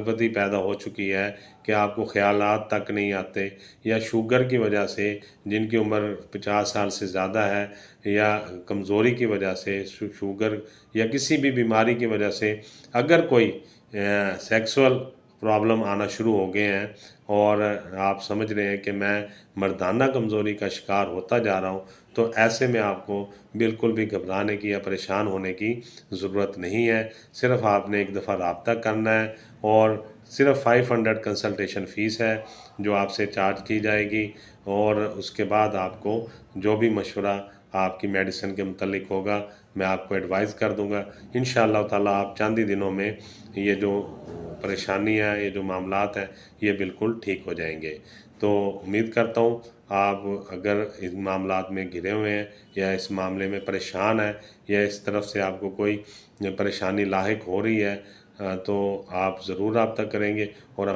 पागलपंती पैदा हो चुकी है कि आपको ख़यालात तक नहीं आते, या शुगर की वजह से जिनकी उम्र 50 साल से ज़्यादा है, या कमज़ोरी की वजह से शुगर या किसी भी बीमारी की वजह से अगर कोई सेक्सुअल प्रॉब्लम आना शुरू हो गए हैं और आप समझ रहे हैं कि मैं मर्दाना कमज़ोरी का शिकार होता जा रहा हूँ, तो ऐसे में आपको बिल्कुल भी घबराने की या परेशान होने की ज़रूरत नहीं है। सिर्फ़ आपने एक दफ़ा राब्ता करना है, और सिर्फ़ 500 कंसल्टेशन फ़ीस है जो आपसे चार्ज की जाएगी, और उसके बाद आपको जो भी मशवरा आपकी मेडिसिन के मुतल्लिक होगा, मैं आपको एडवाइस कर दूँगा। इंशाअल्लाह ताला आप चंद ही दिनों में ये जो परेशानी है, ये जो मामलात हैं, ये बिल्कुल ठीक हो जाएँगे। तो उम्मीद करता हूँ आप अगर इन मामलात में घिरे हुए हैं, या इस मामले में परेशान हैं, या इस तरफ से आपको कोई परेशानी लाहिक हो रही है, तो आप ज़रूर राब्ता करेंगे, और